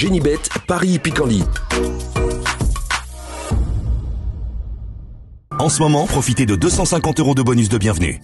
Génibet, Paris Picardie. En ce moment, profitez de 250 € de bonus de bienvenue.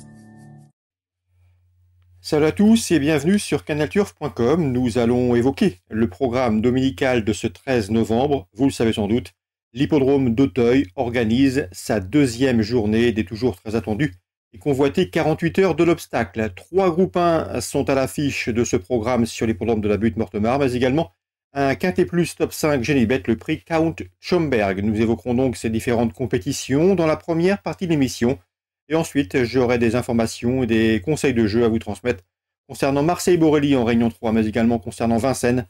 Salut à tous et bienvenue sur canalturf.com. Nous allons évoquer le programme dominical de ce 13 novembre. Vous le savez sans doute, l'hippodrome d'Auteuil organise sa deuxième journée des toujours très attendus et convoités 48 heures de l'obstacle. 3 groupes 1 sont à l'affiche de ce programme sur l'hippodrome de la Butte-Mortemart, mais également un Quintet Plus Top 5 Génibet, le prix Count Schomberg. Nous évoquerons donc ces différentes compétitions dans la première partie de l'émission. Et ensuite, j'aurai des informations et des conseils de jeu à vous transmettre concernant Marseille-Borelli en Réunion 3, mais également concernant Vincennes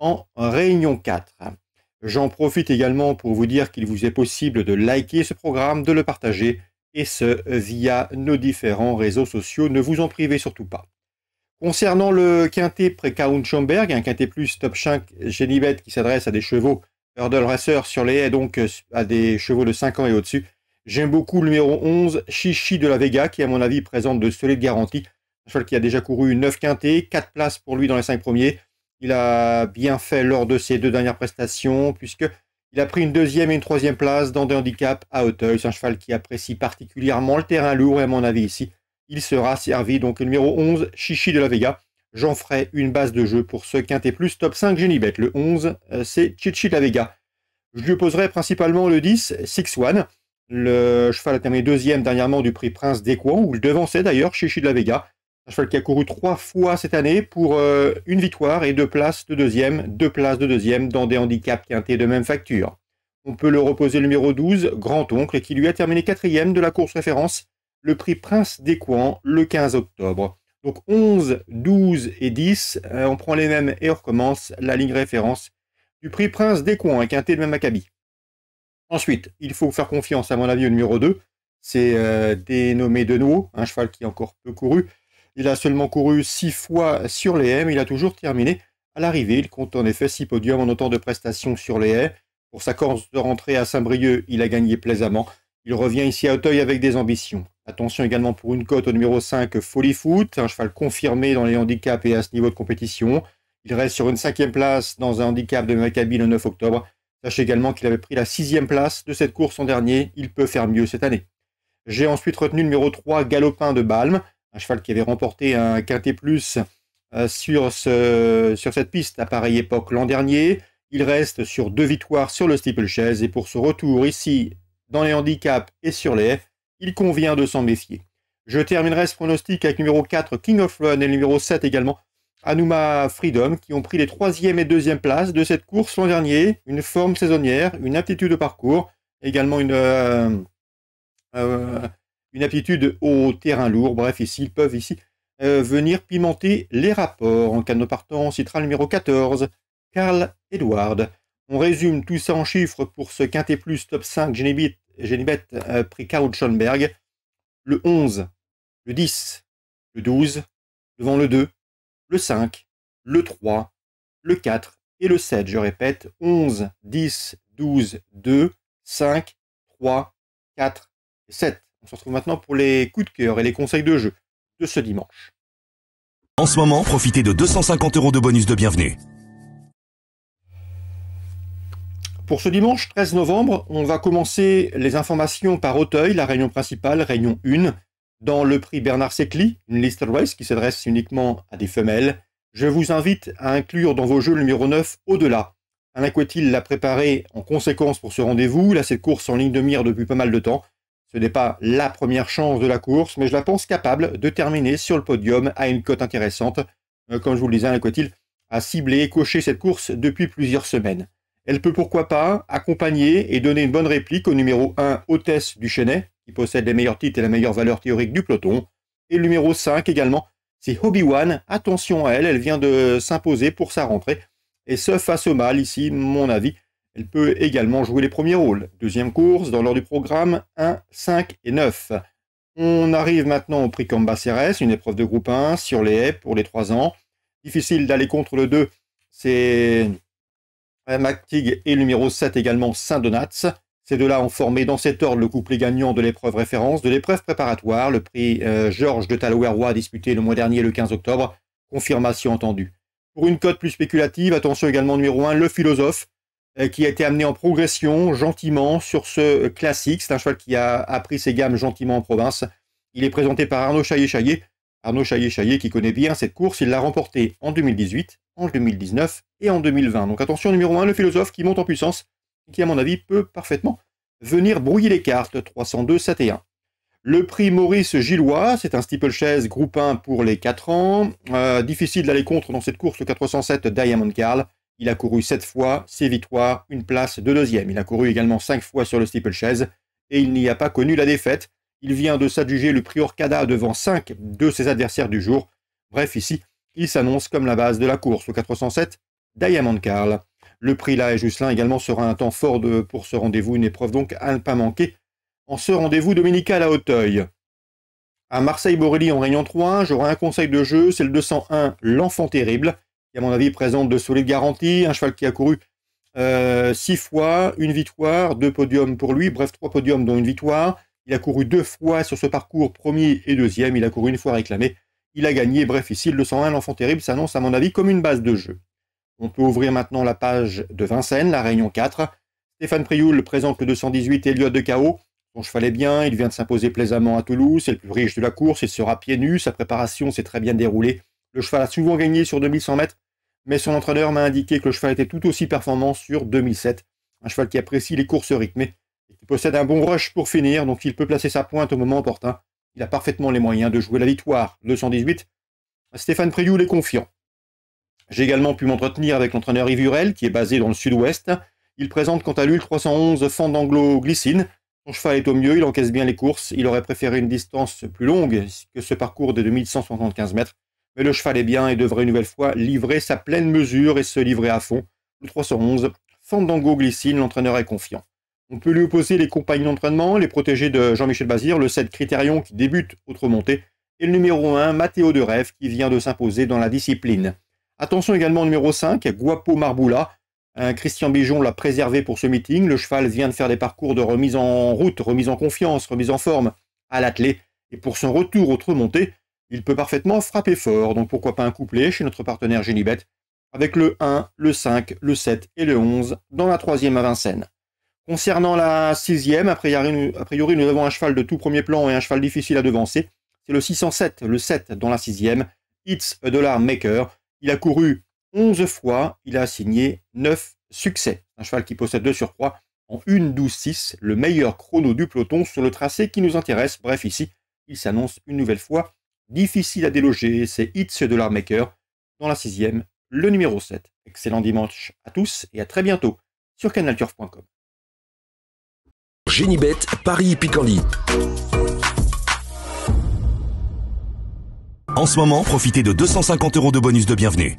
en Réunion 4. J'en profite également pour vous dire qu'il vous est possible de liker ce programme, de le partager, et ce, via nos différents réseaux sociaux. Ne vous en privez surtout pas. Concernant le Quintet Pré-Count Schomberg, un Quintet Plus Top 5 Génibet qui s'adresse à des chevaux Hurdle Racer sur les haies, donc à des chevaux de 5 ans et au-dessus, j'aime beaucoup le numéro 11, Chichi de la Vega, qui à mon avis présente de solides garanties. Un cheval qui a déjà couru 9 quintets, 4 places pour lui dans les 5 premiers. Il a bien fait lors de ses 2 dernières prestations, puisqu'il a pris une 2e et une 3e place dans des handicaps à Auteuil. C'est un cheval qui apprécie particulièrement le terrain lourd, et à mon avis ici, il sera servi. Donc le numéro 11, Chichi de la Vega. J'en ferai une base de jeu pour ce Quintet Plus Top 5 Génibet. Le 11, c'est Chichi de la Vega. Je lui opposerai principalement le 10, Six One. Le cheval a terminé 2e dernièrement du prix Prince d'Écouen, où il devançait d'ailleurs Chichi de la Vega. Un cheval qui a couru 3 fois cette année pour une victoire et 2 places de 2e, 2 places de 2e dans des handicaps quintés de même facture. On peut le reposer le numéro 12, Grand-Oncle, qui lui a terminé 4e de la course référence, le prix Prince d'Écouen, le 15 octobre. Donc 11, 12 et 10, on prend les mêmes et on recommence la ligne référence du prix Prince d'Écouen, un quintet de même acabit. Ensuite, il faut faire confiance à mon avis au numéro 2, c'est dénommé Denot, un cheval qui a encore peu couru. Il a seulement couru 6 fois sur les haies, mais il a toujours terminé à l'arrivée. Il compte en effet 6 podiums en autant de prestations sur les haies. Pour sa course de rentrée à Saint-Brieuc, il a gagné plaisamment. Il revient ici à Auteuil avec des ambitions. Attention également pour une cote au numéro 5, Folly Foot, un cheval confirmé dans les handicaps et à ce niveau de compétition. Il reste sur une 5e place dans un handicap de Maccabi le 9 octobre. Sachez également qu'il avait pris la 6e place de cette course en dernier. Il peut faire mieux cette année. J'ai ensuite retenu le numéro 3, Galopin de Balme, un cheval qui avait remporté un Quintet Plus sur cette piste à pareille époque l'an dernier. Il reste sur 2 victoires sur le steeplechase et pour ce retour ici dans les handicaps et sur les haies, il convient de s'en méfier. Je terminerai ce pronostic avec le numéro 4, King of Run, et le numéro 7 également, Anuma Freedom, qui ont pris les 3e et 2e places de cette course l'an dernier. Une forme saisonnière, une aptitude de parcours, également une aptitude au terrain lourd. Bref, ici, ils peuvent venir pimenter les rapports. En cas de partant, on citera le numéro 14, Karl Edward. On résume tout ça en chiffres pour ce Quintet Plus Top 5 Génibet prix Count Schomberg. Le 11, le 10, le 12, devant le 2, le 5, le 3, le 4 et le 7. Je répète, 11, 10, 12, 2, 5, 3, 4 et 7. On se retrouve maintenant pour les coups de cœur et les conseils de jeu de ce dimanche. En ce moment, profitez de 250 € de bonus de bienvenue. Pour ce dimanche 13 novembre, on va commencer les informations par Auteuil, la réunion principale, réunion 1, dans le prix Bernard Secli, une listed race qui s'adresse uniquement à des femelles. Je vous invite à inclure dans vos jeux le numéro 9, Au-delà. Alain Couetil l'a préparé en conséquence pour ce rendez-vous. Là, cette course en ligne de mire depuis pas mal de temps. Ce n'est pas la première chance de la course, mais je la pense capable de terminer sur le podium à une cote intéressante. Comme je vous le disais, Alain Couetil a ciblé et coché cette course depuis plusieurs semaines. Elle peut pourquoi pas accompagner et donner une bonne réplique au numéro 1, Hôtesse du Chesnay, qui possède les meilleurs titres et la meilleure valeur théorique du peloton. Et le numéro 5 également, c'est Obi-Wan. Attention à elle, elle vient de s'imposer pour sa rentrée. Et ce face au mâle, ici, mon avis, elle peut également jouer les premiers rôles. Deuxième course, dans l'ordre du programme, 1, 5 et 9. On arrive maintenant au prix Cambacérès, une épreuve de groupe 1 sur les haies pour les 3 ans. Difficile d'aller contre le 2, c'est McTighe et le numéro 7 également Saint-Donat. Ces deux-là ont formé dans cet ordre le couplet gagnant de l'épreuve référence, de l'épreuve préparatoire, le prix Georges de Taloeroy disputé le mois dernier le 15 octobre. Confirmation entendue. Pour une cote plus spéculative, attention également numéro 1, le Philosophe, qui a été amené en progression gentiment sur ce classique. C'est un cheval qui a pris ses gammes gentiment en province. Il est présenté par Arnaud Chaillet-Chaillet. Arnaud Chaillet-Chaillet qui connaît bien cette course, il l'a remporté en 2018, en 2019 et en 2020. Donc attention numéro 1, le Philosophe qui monte en puissance et qui à mon avis peut parfaitement venir brouiller les cartes, 302, 7 et 1. Le prix Maurice Gillois, c'est un steeplechase groupe 1 pour les 4 ans. Difficile d'aller contre dans cette course, le 407 Diamond Carl. Il a couru 7 fois, 6 victoires, une place de deuxième. Il a couru également 5 fois sur le steeplechase et il n'y a pas connu la défaite. Il vient de s'adjuger le prix Orcada devant 5 de ses adversaires du jour. Bref, ici, il s'annonce comme la base de la course, le 407 Diamond Carl. Le prix La Jusselin également sera un temps fort pour ce rendez-vous, une épreuve donc à ne pas manquer en ce rendez-vous dominical à Auteuil. À Marseille-Borelli en Réunion 3, j'aurai un conseil de jeu, c'est le 201 L'Enfant Terrible, qui à mon avis présente de solides garanties, un cheval qui a couru 6 fois, une victoire, 2 podiums pour lui, bref 3 podiums dont une victoire. Il a couru 2 fois sur ce parcours, premier et deuxième, il a couru une fois réclamé, il a gagné, bref ici le 201 L'Enfant Terrible s'annonce à mon avis comme une base de jeu. On peut ouvrir maintenant la page de Vincennes, la Réunion 4. Stéphane Prioul présente le 218 Elliott de Chaos. Son cheval est bien, il vient de s'imposer plaisamment à Toulouse, c'est le plus riche de la course, il sera pieds nus, sa préparation s'est très bien déroulée. Le cheval a souvent gagné sur 2100 mètres, mais son entraîneur m'a indiqué que le cheval était tout aussi performant sur 2007. Un cheval qui apprécie les courses rythmées et qui possède un bon rush pour finir, donc il peut placer sa pointe au moment opportun. Il a parfaitement les moyens de jouer la victoire. 218, Stéphane Prioul est confiant. J'ai également pu m'entretenir avec l'entraîneur Yves Hurel, qui est basé dans le sud-ouest. Il présente quant à lui le 311 Fandango Glycine. Son cheval est au mieux, il encaisse bien les courses. Il aurait préféré une distance plus longue que ce parcours de 2175 mètres. Mais le cheval est bien et devrait une nouvelle fois livrer sa pleine mesure et se livrer à fond. Le 311 Fandango Glycine, l'entraîneur est confiant. On peut lui opposer les compagnons d'entraînement, les protégés de Jean-Michel Bazir, le 7 Critérion qui débute autre montée, et le numéro 1 Matteo de Rêve qui vient de s'imposer dans la discipline. Attention également au numéro 5, Guapo Marboula. Christian Bijon l'a préservé pour ce meeting. Le cheval vient de faire des parcours de remise en route, remise en confiance, remise en forme à l'attelé. Et pour son retour autre montée, il peut parfaitement frapper fort. Donc pourquoi pas un couplet chez notre partenaire Génibet avec le 1, le 5, le 7 et le 11 dans la 3e à Vincennes. Concernant la 6e, a priori nous avons un cheval de tout premier plan et un cheval difficile à devancer. C'est le 607, le 7 dans la 6e. It's a Dollar Maker. Il a couru 11 fois, il a signé 9 succès. Un cheval qui possède 2 surcroît en 1:12:6, le meilleur chrono du peloton sur le tracé qui nous intéresse. Bref, ici, il s'annonce une nouvelle fois difficile à déloger. C'est It's a Dollar Maker dans la 6e, le numéro 7. Excellent dimanche à tous et à très bientôt sur canalturf.com. Génibet, Paris Picardie. En ce moment, profitez de 250 € de bonus de bienvenue.